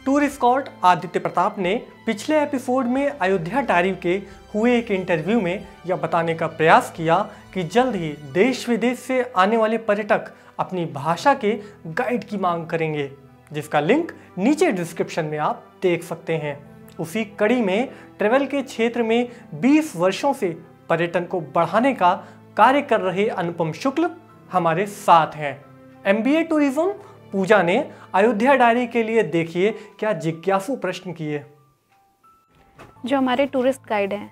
Tour Scott Aditya Pratap ने पिछले episode में अयोध्या डायरी के हुए एक इंटरव्यू में यह बताने का प्रयास किया कि जल्द ही देश विदेश से आने वाले पर्यटक अपनी भाषा के गाइड की मांग करेंगे, जिसका लिंक नीचे डिस्क्रिप्शन में आप देख सकते हैं। उसी कड़ी में ट्रेवल के क्षेत्र में 20 वर्षों से पर्यटन को बढ़ाने का कार्य कर रहे अनुपम शुक्ल हमारे साथ हैं। MBA टूरिज्म पूजा ने अयोध्या डायरी के लिए देखिए क्या जिज्ञासु प्रश्न किए। जो हमारे टूरिस्ट गाइड हैं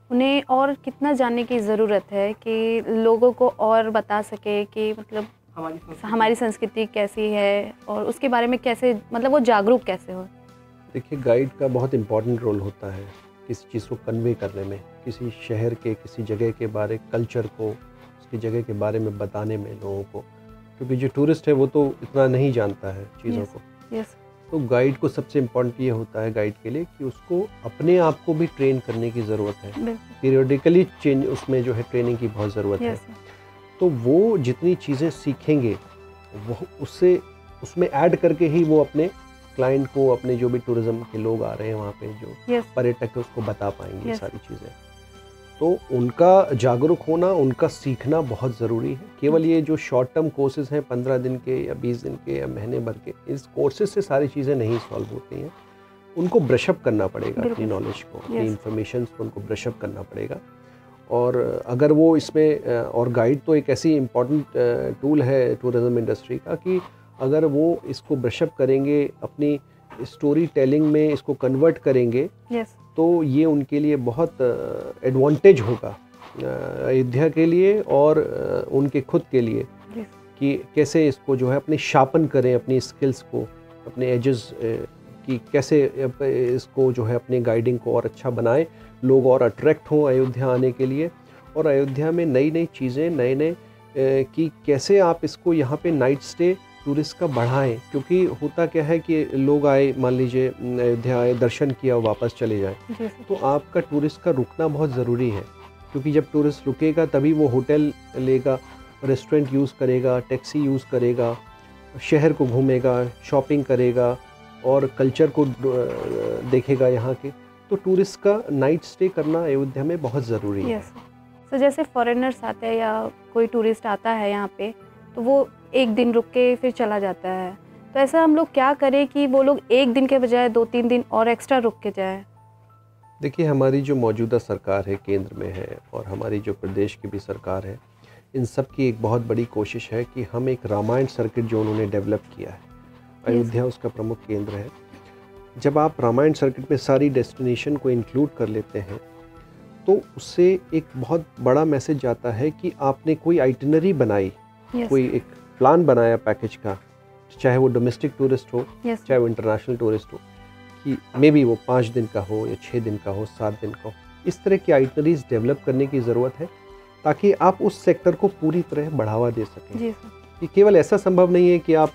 उन्हें और कितना जानने की ज़रूरत है कि लोगों को और बता सके कि मतलब हमारी संस्कृति कैसी है और उसके बारे में कैसे मतलब वो जागरूक कैसे हो। देखिए, गाइड का बहुत इम्पोर्टेंट रोल होता है किसी चीज़ को कन्वे करने में, किसी शहर के किसी जगह के बारे कल्चर को उसकी जगह के बारे में बताने में लोगों को, क्योंकि जो टूरिस्ट है वो तो इतना नहीं जानता है चीज़ों को। तो गाइड को सबसे इम्पोर्टेंट ये होता है गाइड के लिए कि उसको अपने आप को भी ट्रेन करने की ज़रूरत है, पीरियडिकली चेंज उसमें जो है ट्रेनिंग की बहुत ज़रूरत है। तो वो जितनी चीज़ें सीखेंगे वो उसमें ऐड करके ही वो अपने क्लाइंट को, अपने जो भी टूरिज्म के लोग आ रहे हैं वहाँ पे जो पर्यटक है उसको बता पाएंगे ये सारी चीज़ें। तो उनका जागरूक होना, उनका सीखना बहुत ज़रूरी है। केवल ये जो शॉर्ट टर्म कोर्सेज हैं 15 दिन के या 20 दिन के या महीने भर के, इस कोर्सेज से सारी चीज़ें नहीं सॉल्व होती हैं। उनको ब्रशअप करना पड़ेगा अपनी नॉलेज को, अपनी इन्फॉर्मेशन को उनको ब्रशअप करना पड़ेगा। और अगर वो इसमें और गाइड तो एक ऐसी इम्पॉर्टेंट टूल है टूरिज़्म इंडस्ट्री का कि अगर वो इसको ब्रशअप करेंगे, अपनी स्टोरी टेलिंग में इसको कन्वर्ट करेंगे तो ये उनके लिए बहुत एडवांटेज होगा अयोध्या के लिए और उनके खुद के लिए कि कैसे इसको जो है अपने शार्पन करें, अपनी स्किल्स को, अपने एजेस की कैसे इसको जो है अपने गाइडिंग को और अच्छा बनाएं, लोग और अट्रैक्ट हों अयोध्या आने के लिए। और अयोध्या में नई नई चीज़ें, नए कि कैसे आप इसको यहाँ पे नाइट स्टे टूरिस्ट का बढ़ाएं, क्योंकि होता क्या है कि लोग आए, मान लीजिए अयोध्या आए, दर्शन किया, वापस चले जाएं, तो आपका टूरिस्ट का रुकना बहुत ज़रूरी है, क्योंकि जब टूरिस्ट रुकेगा तभी वो होटल लेगा, रेस्टोरेंट यूज़ करेगा, टैक्सी यूज़ करेगा, शहर को घूमेगा, शॉपिंग करेगा और कल्चर को देखेगा यहाँ के। तो टूरिस्ट का नाइट स्टे करना अयोध्या में बहुत ज़रूरी है। तो जैसे फॉरेनर्स आते हैं या कोई टूरिस्ट आता है यहाँ पे तो वो एक दिन रुक के फिर चला जाता है, तो ऐसा हम लोग क्या करें कि वो लोग एक दिन के बजाय 2-3 दिन और एक्स्ट्रा रुक के जाए। देखिए, हमारी जो मौजूदा सरकार है केंद्र में है और हमारी जो प्रदेश की भी सरकार है, इन सब की एक बहुत बड़ी कोशिश है कि हम एक रामायण सर्किट जो उन्होंने डेवलप किया है, अयोध्या उसका प्रमुख केंद्र है। जब आप रामायण सर्किट में सारी डेस्टिनेशन को इंक्लूड कर लेते हैं तो उससे एक बहुत बड़ा मैसेज जाता है कि आपने कोई आइटिनरी बनाई, कोई एक प्लान बनाया पैकेज का, चाहे वो डोमेस्टिक टूरिस्ट हो चाहे वो इंटरनेशनल टूरिस्ट हो, कि मे बी वो 5 दिन का हो या 6 दिन का हो, 7 दिन का हो। इस तरह की आइटनरीज डेवलप करने की ज़रूरत है ताकि आप उस सेक्टर को पूरी तरह बढ़ावा दे सकें। ये केवल ऐसा संभव नहीं है कि आप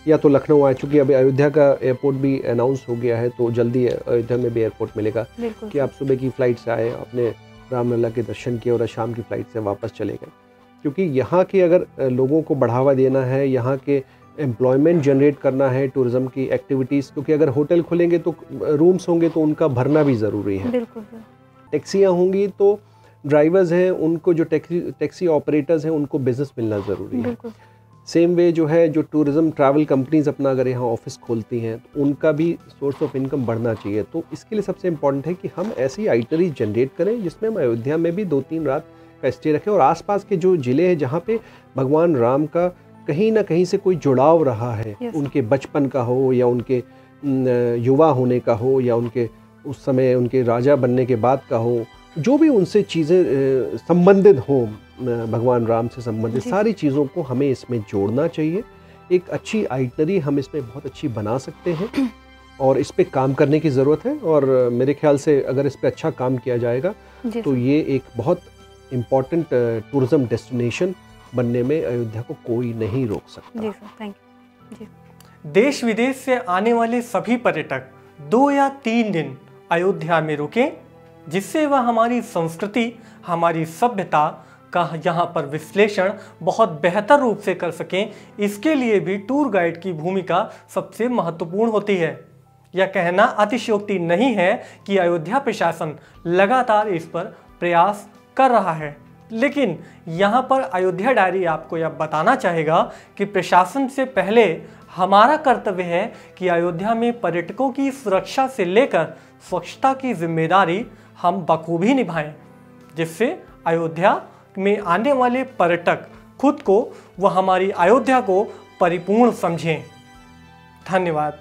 या तो लखनऊ आए, चूँकि अभी अयोध्या का एयरपोर्ट भी अनाउंस हो गया है तो जल्दी अयोध्या में भी एयरपोर्ट मिलेगा कि आप सुबह की फ़्लाइट से आए, अपने रामलला के दर्शन किए और शाम की फ़्लाइट से वापस चले गए। क्योंकि यहाँ के अगर लोगों को बढ़ावा देना है, यहाँ के एम्प्लॉयमेंट जनरेट करना है, टूरिज़्म की एक्टिविटीज़, क्योंकि अगर होटल खुलेंगे तो रूम्स होंगे तो उनका भरना भी ज़रूरी है। टैक्सियाँ होंगी तो ड्राइवर्स हैं, उनको जो टैक्सी ऑपरेटर्स हैं उनको बिज़नेस मिलना ज़रूरी है। सेम वे जो है जो टूरिज़्म ट्रैवल कंपनीज़ अपना अगर यहाँ ऑफिस खोलती हैं तो उनका भी सोर्स ऑफ इनकम बढ़ना चाहिए। तो इसके लिए सबसे इम्पॉर्टेंट है कि हम ऐसी आइटनरीज जनरेट करें जिसमें हम अयोध्या में भी 2-3 रात का स्टे रखें और आसपास के जो ज़िले हैं जहाँ पे भगवान राम का कहीं ना कहीं से कोई जुड़ाव रहा है, उनके बचपन का हो या उनके युवा होने का हो या उनके उस समय उनके राजा बनने के बाद का हो, जो भी उनसे चीज़ें संबंधित हों, भगवान राम से संबंधित सारी चीज़ों को हमें इसमें जोड़ना चाहिए। एक अच्छी आइटनरी हम इसमें बहुत अच्छी बना सकते हैं और इस पे काम करने की ज़रूरत है। और मेरे ख्याल से अगर इस पे अच्छा काम किया जाएगा तो ये एक बहुत इम्पॉर्टेंट टूरिज़्म डेस्टिनेशन बनने में अयोध्या को कोई नहीं रोक सकता। जी सर, थैंक यू। देश विदेश से आने वाले सभी पर्यटक 2 या 3 दिन अयोध्या में रुकें, जिससे वह हमारी संस्कृति, हमारी सभ्यता का यहाँ पर विश्लेषण बहुत बेहतर रूप से कर सकें। इसके लिए भी टूर गाइड की भूमिका सबसे महत्वपूर्ण होती है। यह कहना अतिशयोक्ति नहीं है कि अयोध्या प्रशासन लगातार इस पर प्रयास कर रहा है, लेकिन यहाँ पर अयोध्या डायरी आपको यह बताना चाहेगा कि प्रशासन से पहले हमारा कर्तव्य है कि अयोध्या में पर्यटकों की सुरक्षा से लेकर स्वच्छता की जिम्मेदारी हम बखूबी निभाएं, जिससे अयोध्या में आने वाले पर्यटक खुद को व हमारी अयोध्या को परिपूर्ण समझें। धन्यवाद।